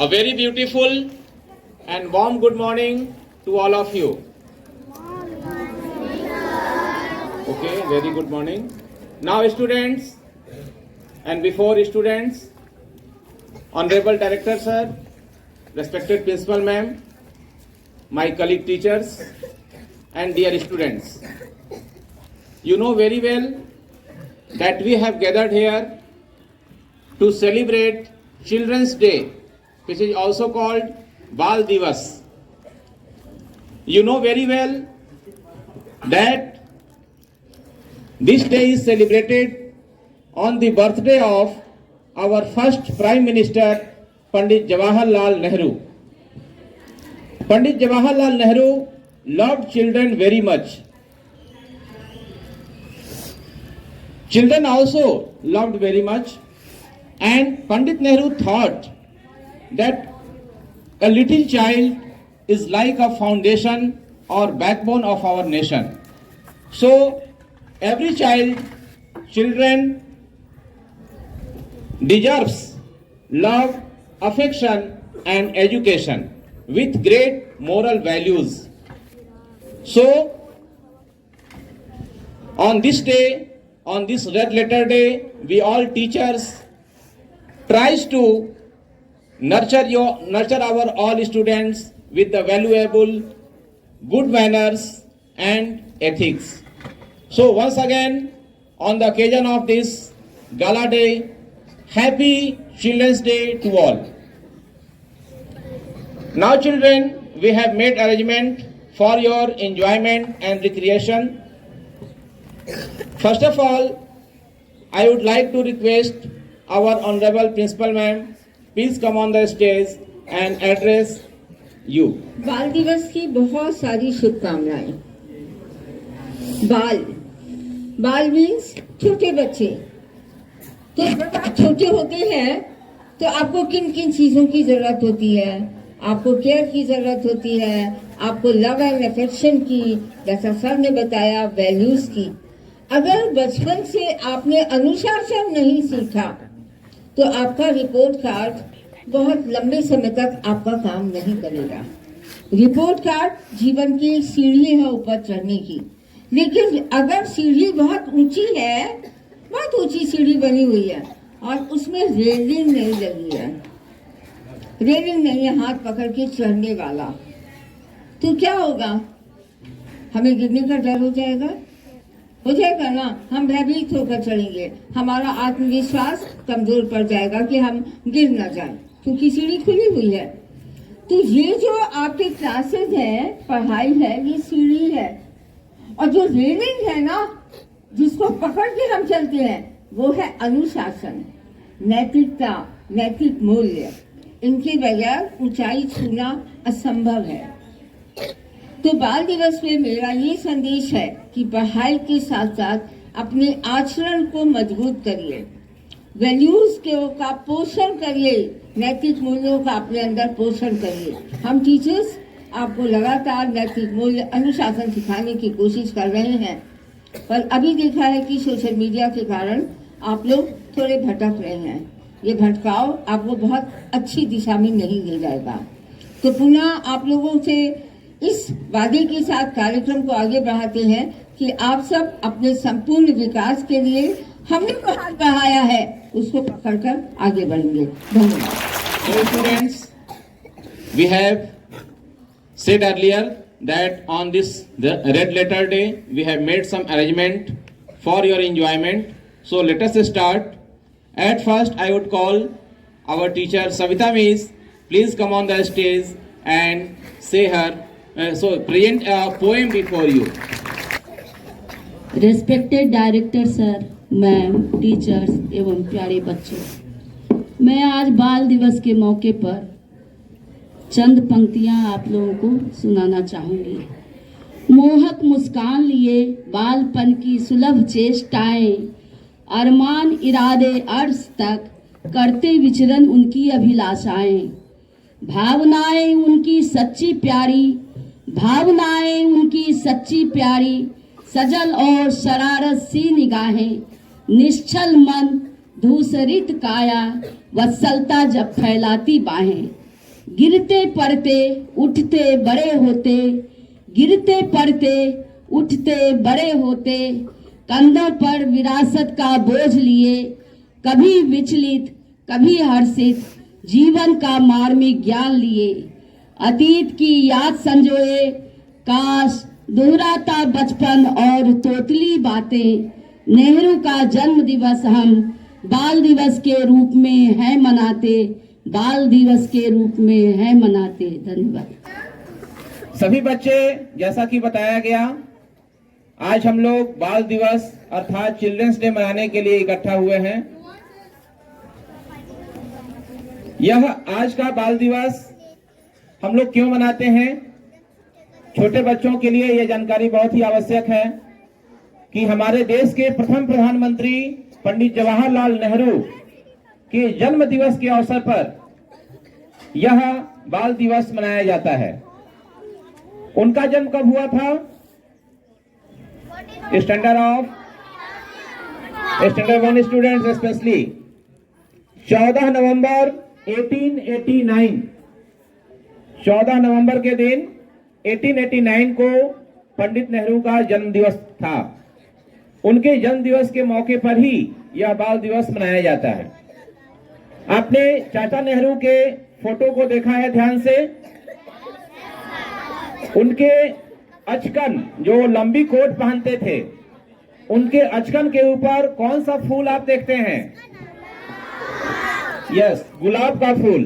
A very beautiful and warm good morning to all of you. Okay, very good morning. Now students, and before students, Honorable Director Sir, respected Principal Ma'am, my colleague teachers and dear students, you know very well that we have gathered here to celebrate Children's Day, which is also called Bal Divas. You know very well that this day is celebrated on the birthday of our first Prime Minister, Pandit Jawaharlal Nehru. Pandit Jawaharlal Nehru loved children very much. Children also loved very much, and Pandit Nehru thought that a little child is like a foundation or backbone of our nation. So every children deserves love, affection and education with great moral values. So on this day, on this red letter day, we all teachers tries to nurture our all students with the valuable good manners and ethics. So once again, on the occasion of this gala day, happy Children's Day to all. Now children, we have made arrangement for your enjoyment and recreation. First of all, I would like to request our Honorable Principal Ma'am, please come on the stage and address you. बाल दिवस की बहुत सारी शुभकामनाएं। बाल means छोटे बच्चे। तो जब आप छोटे होते हैं तो आपको किन किन चीजों की जरूरत होती है? आपको केयर की जरूरत होती है, आपको लव एंड अफेक्शन की, जैसा सर ने बताया, वैल्यूज की। अगर बचपन से आपने अनुशासन नहीं सीखा तो आपका रिपोर्ट कार्ड बहुत लंबे समय तक आपका काम नहीं करेगा। रिपोर्ट कार्ड जीवन की सीढ़ी है ऊपर चढ़ने की, लेकिन अगर सीढ़ी बहुत ऊंची है, बहुत ऊंची सीढ़ी बनी हुई है और उसमें रेलिंग नहीं लगी है, रेलिंग नहीं है हाथ पकड़ के चढ़ने वाला, तो क्या होगा? हमें गिरने का डर हो जाएगा ना, हम भयभीत होकर चढ़ेंगे, हमारा आत्मविश्वास कमजोर पड़ जाएगा कि हम गिर ना जाएं, क्योंकि सीढ़ी खुली हुई है। तो ये जो आपके क्लासेस हैं, पढ़ाई है, ये सीढ़ी है, और जो रेलिंग है ना, जिसको पकड़ के हम चलते हैं, वो है अनुशासन, नैतिकता, नैतिक मूल्य। इनके बगैर ऊंचाई छूना असंभव है। तो बाल दिवस में मेरा ये संदेश है कि पढ़ाई के साथ साथ अपने आचरण को मजबूत करिए, वैल्यूज का पोषण करिए, नैतिक मूल्यों का अपने अंदर पोषण करिए। हम टीचर्स आपको लगातार नैतिक मूल्य, अनुशासन सिखाने की कोशिश कर रहे हैं, पर अभी देखा है कि सोशल मीडिया के कारण आप लोग थोड़े भटक रहे हैं। ये भटकाव आपको बहुत अच्छी दिशा में नहीं ले जाएगा। तो पुनः आप लोगों से इस वादे के साथ कार्यक्रम को आगे बढ़ाते हैं कि आप सब अपने संपूर्ण विकास के लिए हमने जो हाथ बढ़ाया है उसको पकड़कर आगे बढ़ेंगे। धन्यवाद। So students, we have said earlier that on this the red letter day we have made some arrangement for your enjoyment. So let us start. At first I would call our teacher Savita Miss. Please come on the stage and say her present a poem before you. Respected Director Sir, ma'am, teachers एवं प्यारे बच्चों, मैं आज बाल दिवस के मौके पर चंद पंक्तियां आप लोगों को सुनाना चाहूंगी। मोहक मुस्कान लिए बालपन की सुलभ चेष्टाएं, अरमान इरादे अर्श तक करते विचरण उनकी अभिलाषाएं, भावनाएं उनकी सच्ची प्यारी, सजल और शरारत सी निगाहें, निश्चल मन, धूसरित काया, वत्सलता जब फैलाती बाहें, गिरते पड़ते उठते बड़े होते, गिरते पड़ते उठते बड़े होते, कंधों पर विरासत का बोझ लिए, कभी विचलित कभी हर्षित, जीवन का मार्मिक ज्ञान लिए, अतीत की याद संजोए, काश दोहराता बचपन और तोतली बातें। नेहरू का जन्म दिवस हम बाल दिवस के रूप में है मनाते, बाल दिवस के रूप में है मनाते। धन्यवाद। सभी बच्चे, जैसा कि बताया गया, आज हम लोग बाल दिवस अर्थात चिल्ड्रंस डे मनाने के लिए इकट्ठा हुए हैं। यह आज का बाल दिवस हम लोग क्यों मनाते हैं? छोटे बच्चों के लिए यह जानकारी बहुत ही आवश्यक है कि हमारे देश के प्रथम प्रधानमंत्री पंडित जवाहरलाल नेहरू के जन्म दिवस के अवसर पर यह बाल दिवस मनाया जाता है। उनका जन्म कब हुआ था? स्टैंडर्ड 1 स्टूडेंट्स स्पेशली 14 नवंबर 1889, 14 नवंबर के दिन 1889 को पंडित नेहरू का जन्म दिवस था। उनके जन्म दिवस के मौके पर ही यह बाल दिवस मनाया जाता है। आपने चाचा नेहरू के फोटो को देखा है ध्यान से? उनके अचकन, जो लंबी कोट पहनते थे, उनके अचकन के ऊपर कौन सा फूल आप देखते हैं? यस, गुलाब का फूल।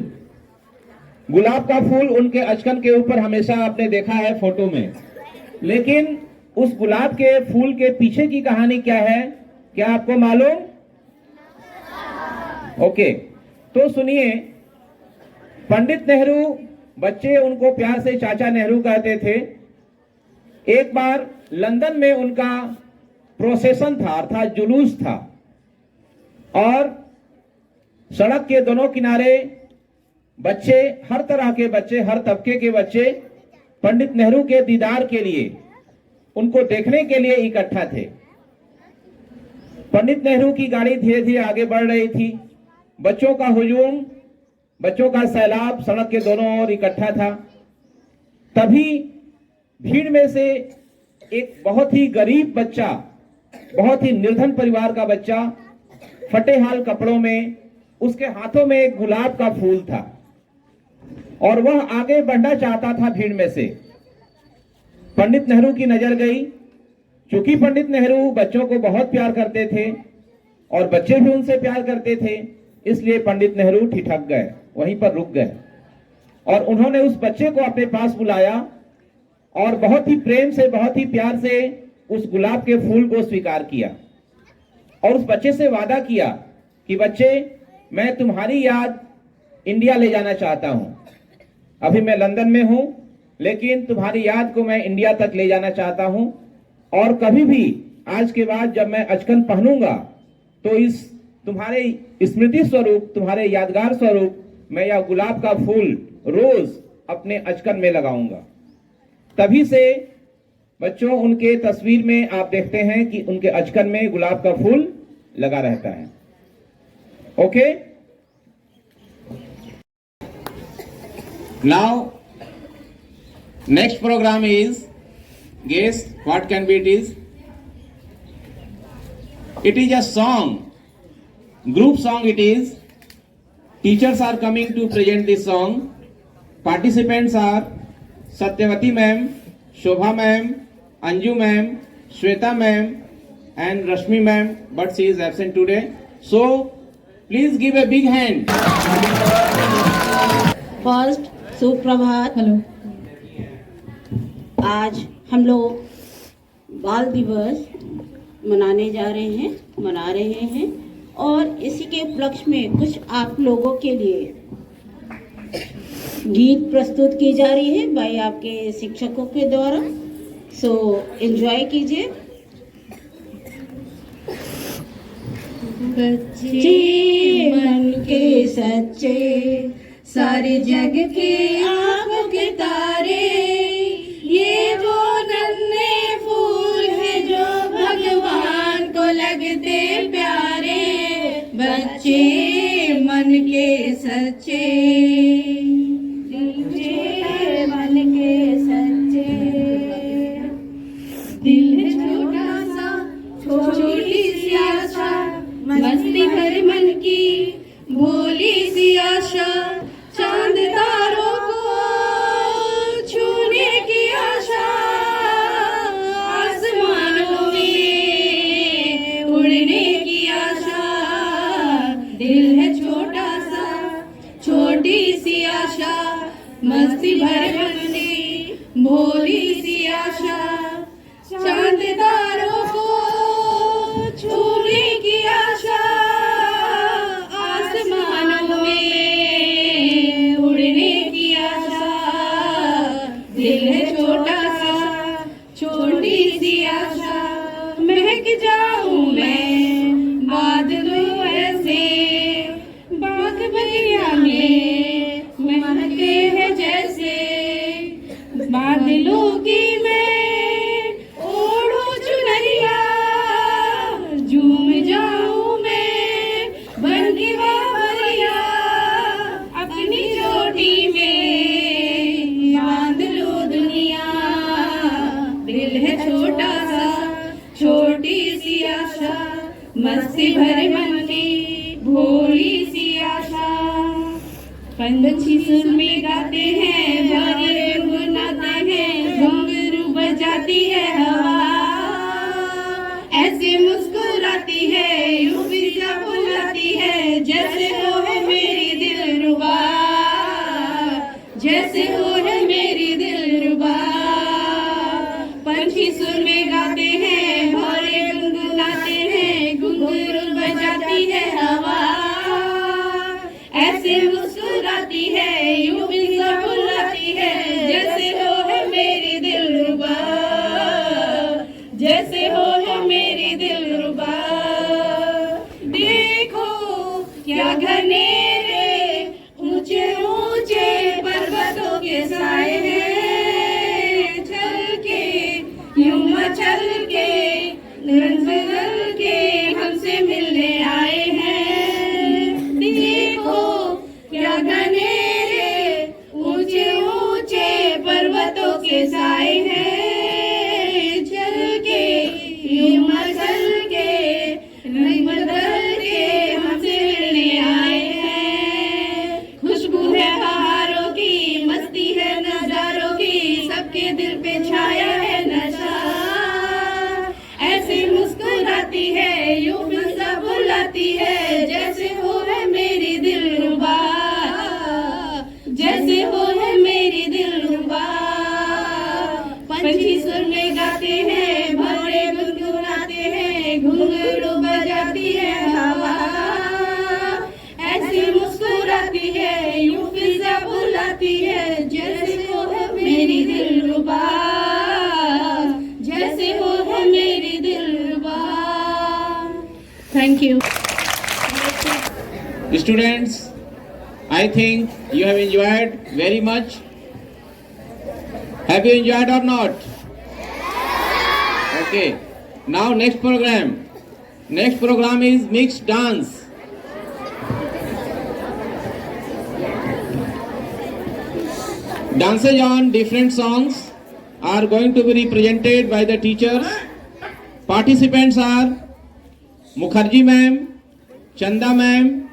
गुलाब का फूल उनके अचकन के ऊपर हमेशा आपने देखा है फोटो में। लेकिन उस गुलाब के फूल के पीछे की कहानी क्या है, क्या आपको मालूम? ओके, तो सुनिए। पंडित नेहरू, बच्चे उनको प्यार से चाचा नेहरू कहते थे। एक बार लंदन में उनका प्रोसेशन था, अर्थात जुलूस था, और सड़क के दोनों किनारे बच्चे, हर तरह के बच्चे, हर तबके के बच्चे पंडित नेहरू के दीदार के लिए, उनको देखने के लिए इकट्ठा थे। पंडित नेहरू की गाड़ी धीरे धीरे आगे बढ़ रही थी। बच्चों का हुजूम, बच्चों का सैलाब सड़क के दोनों ओर इकट्ठा था। तभी भीड़ में से एक बहुत ही गरीब बच्चा, बहुत ही निर्धन परिवार का बच्चा, फटे हाल कपड़ों में, उसके हाथों में एक गुलाब का फूल था और वह आगे बढ़ना चाहता था भीड़ में से। पंडित नेहरू की नजर गई। चूंकि पंडित नेहरू बच्चों को बहुत प्यार करते थे और बच्चे भी उनसे प्यार करते थे, इसलिए पंडित नेहरू ठिठक गए, वहीं पर रुक गए और उन्होंने उस बच्चे को अपने पास बुलाया और बहुत ही प्रेम से, बहुत ही प्यार से उस गुलाब के फूल को स्वीकार किया और उस बच्चे से वादा किया कि बच्चे, मैं तुम्हारी याद इंडिया ले जाना चाहता हूं। अभी मैं लंदन में हूं, लेकिन तुम्हारी याद को मैं इंडिया तक ले जाना चाहता हूं और कभी भी आज के बाद जब मैं अचकन पहनूंगा तो इस तुम्हारे स्मृति स्वरूप, तुम्हारे यादगार स्वरूप मैं यह गुलाब का फूल रोज अपने अचकन में लगाऊंगा। तभी से बच्चों, उनके तस्वीर में आप देखते हैं कि उनके अचकन में गुलाब का फूल लगा रहता है। Okay, now next program is, guess what can be it is? It is a song, group song it is. Teachers are coming to present this song. Participants are Satyavati ma'am, Shobha ma'am, Anju ma'am, Shweta ma'am and Rashmi ma'am, but she is absent today. So please give a big hand. First, सुप्रभात। Hello. आज हम लोग बाल दिवस मना रहे हैं और इसी के उपलक्ष्य में कुछ आप लोगों के लिए गीत प्रस्तुत की जा रही है भाई आपके शिक्षकों के द्वारा। सो एंजॉय कीजिए। बच्चे मन के सच्चे, सारे जग के आंखों के तारे, ये वो नन्हे फूल है जो भगवान को लगते प्यारे। बच्चे मन के सच्चे, भर मन की भोली सी आशा, चांद तारों को छूने की आशा, आसमानों में उड़ने की आशा, दिल है छोटा सा छोटी सी आशा, मस्ती भर मन की भोली सी आशा, चांद तारों को छूने की आशा, आसमानों में उड़ने की आशा, दिल है छोटा सा छोटी सी आशा, महक जाऊं मैं बादलों ऐसे, बाग बगिया में महके हैं जैसे, बादलों की मैं ओढ़ो चुनरिया, झूम जाऊं मैं बन के बावरिया, अपनी चोटी में बांध लो दुनिया, दिल है छोटा सा छोटी सी आशा, मस्ती भरे मन की भोली सी आशा, पंछी सुर में गाते हैं, भरे गुनगुनाते हैं, घुंघरू बजाती है हवा, ऐसे मुस्कुराती है, यूं भी सा बुलाती है, जैसे हो है मेरी दिलरुबा, जैसे हो है मेरी दिलरुबा। पंछी सुर में गाते हैं, भरे गुनगुनाते हैं, घुंघरू बजाती है हवा, ऐसे मुस्कुराती है, यूं भी सा बुलाती है, जैसे हो है मेरी दिलरुबा, जैसे हो है मेरी दिलरुबा। देखो क्या घनेरे ऊंचे ऊंचे पर्वतों के साए हैं, चल के यूं मचल के रंग बदल के हमसे मिलने आए हैं। देखो क्या घनेरे ऊंचे ऊंचे पर्वतों के साए हैं, चल के यूं मचल के रंग बदल के हमसे मिलने आए हैं। खुशबू है बहारों की, मस्ती है नजारों की, सबके दिल पे छाया है नशा, ऐसे मुस्कुराती है, यूं भी सा बुलाती है, जैसे हो है मेरी दिलरुबा, जैसे हो है मेरी दिलरुबा। पंछी सुर में गाते हैं, भंवरे गुनगुनाते हैं, घुंघरू बजाती है हवा, ऐसी मुस्कुराती है, यूं फिजा बुलाती है, जैसे हो है मेरी दिलरुबा, जैसे हो है मेरी दिलरुबा। Thank you. Students, I think you have enjoyed very much. Have you enjoyed or not? Okay. Now next program. Next program is mixed dance. Dances on different songs are going to be represented by the teachers. Participants are Mukherjee ma'am, Chanda ma'am,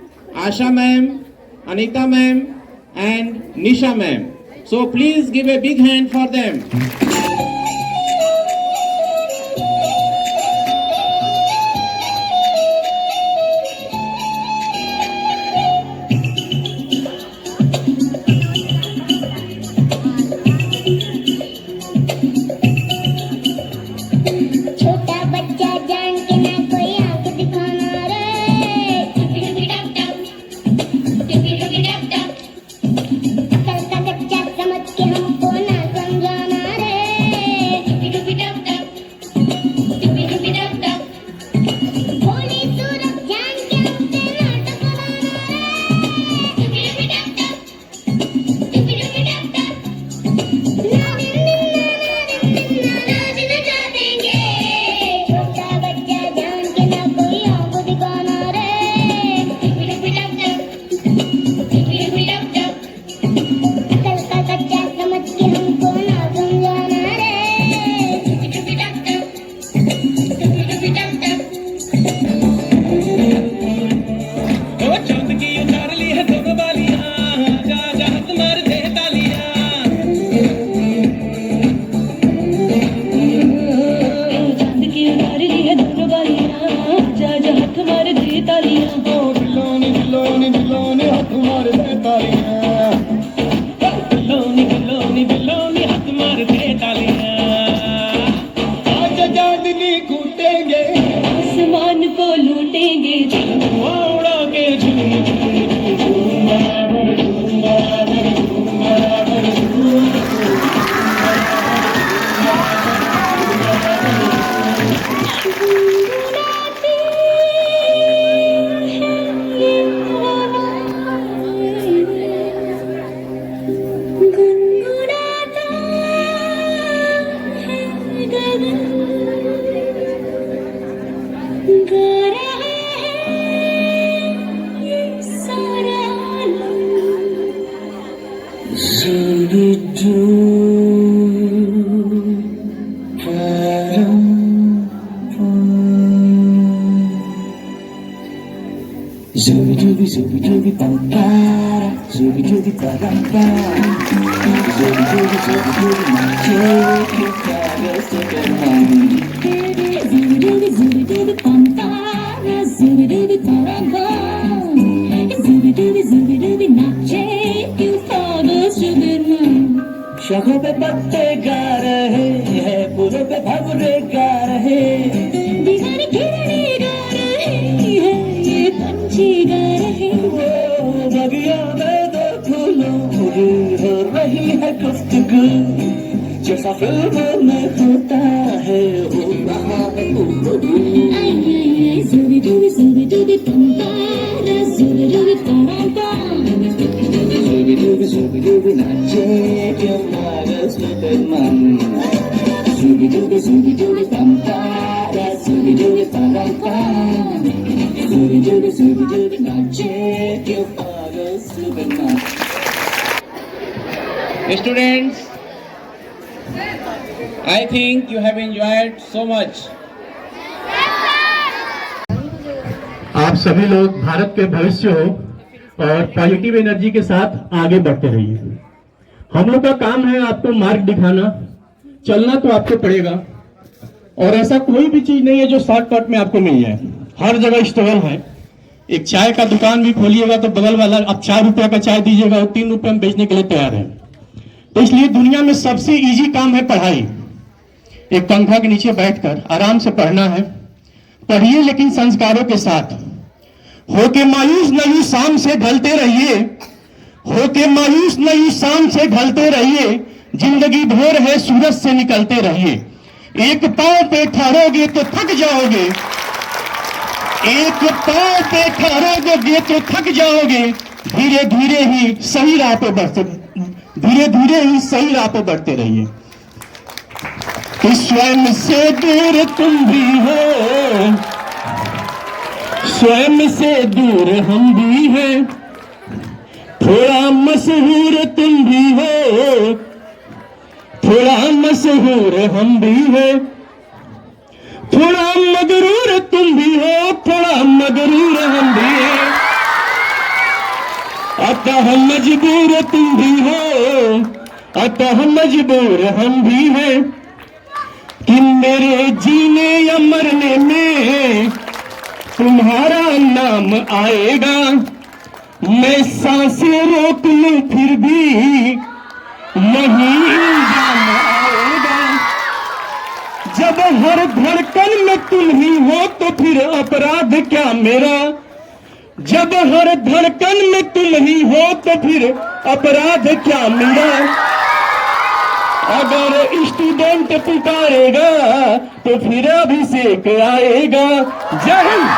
Asha ma'am, Anita ma'am and Nisha ma'am. So please give a big hand for them. छोटा बच्चा जान के ना कोई आंख दिखाना रे, टुकी टक टक, टुकी टक टक, अकल का कच्चा समझ के हमको ना समझाना रे, Zooby dooby zooby dooby bum para, zooby dooby ba dum bum. Zooby dooby magic, you gotta stick it on. Zooby dooby bum para, zooby dooby ba dum bum. Zooby dooby magic, you gotta stick it on. शोखों पे पत्ते गा रहे हैं, फूलों पे भंवरे गा रहे, दीवाने किरने गा रहे हैं, ये पंछी गा रहे हैं। बगिया में दो फूलों की हो रही है गुफ्तगू, जैसा फिल्मों में होता है हो रहा है गुफ्तगू। ज़ूबी डूबी पंपारा, ज़ूबी डूबी पंपारा, ज़ूबी डूबी नाचे क्यों नागस लुटेन मन। Zooby dooby pampara, zooby dooby pampara, zooby dooby magic, you pagal Superman. Students, I think you have enjoyed so much. आप सभी लोग भारत के भविष्य हो और पॉजिटिव एनर्जी के साथ आगे बढ़ते रहिए। हम लोग का काम है आपको मार्ग दिखाना, चलना तो आपको पड़ेगा और ऐसा कोई भी चीज नहीं है जो शॉर्टकट में आपको मिल जाए। हर जगह स्ट्रगल है। एक चाय का दुकान भी खोलिएगा तो बगल वाला अब 4 रुपया का चाय दीजिएगा और 3 रुपये में बेचने के लिए तैयार है। तो इसलिए दुनिया में सबसे इजी काम है पढ़ाई। एक पंखा के नीचे बैठकर आराम से पढ़ना है। पढ़िए लेकिन संस्कारों के साथ। होके मायूस नहीं शाम से ढलते रहिए, होके मायूस नहीं शाम से ढलते रहिए, जिंदगी भर है सूरज से निकलते रहिए। एक पांव पे ठहरोगे तो थक जाओगे, एक पांव पे ठहरोगे तो थक जाओगे, धीरे धीरे ही सही राह पे बढ़ते, धीरे धीरे ही सही राह पे बढ़ते रहिए। कि स्वयं से दूर तुम भी हो, स्वयं से दूर हम भी हैं, थोड़ा मशहूर तुम भी हो, थोड़ा मशहूर हम भी हैं, थोड़ा मगरूर तुम भी हो, थोड़ा मगरूर हम भी हैं, अतः मजबूर तुम भी हो, अतः मजबूर हम भी हैं, कि मेरे जीने या मरने में तुम्हारा नाम आएगा। मैं सांसें रोक लूं फिर भी नहीं जाना आएगा। जब हर धड़कन में तुम ही हो तो फिर अपराध क्या मेरा, जब हर धड़कन में तुम ही हो तो फिर अपराध क्या मेरा। अगर स्टूडेंट पुकारेगा तो फिर अभिषेक आएगा। जय हिंद।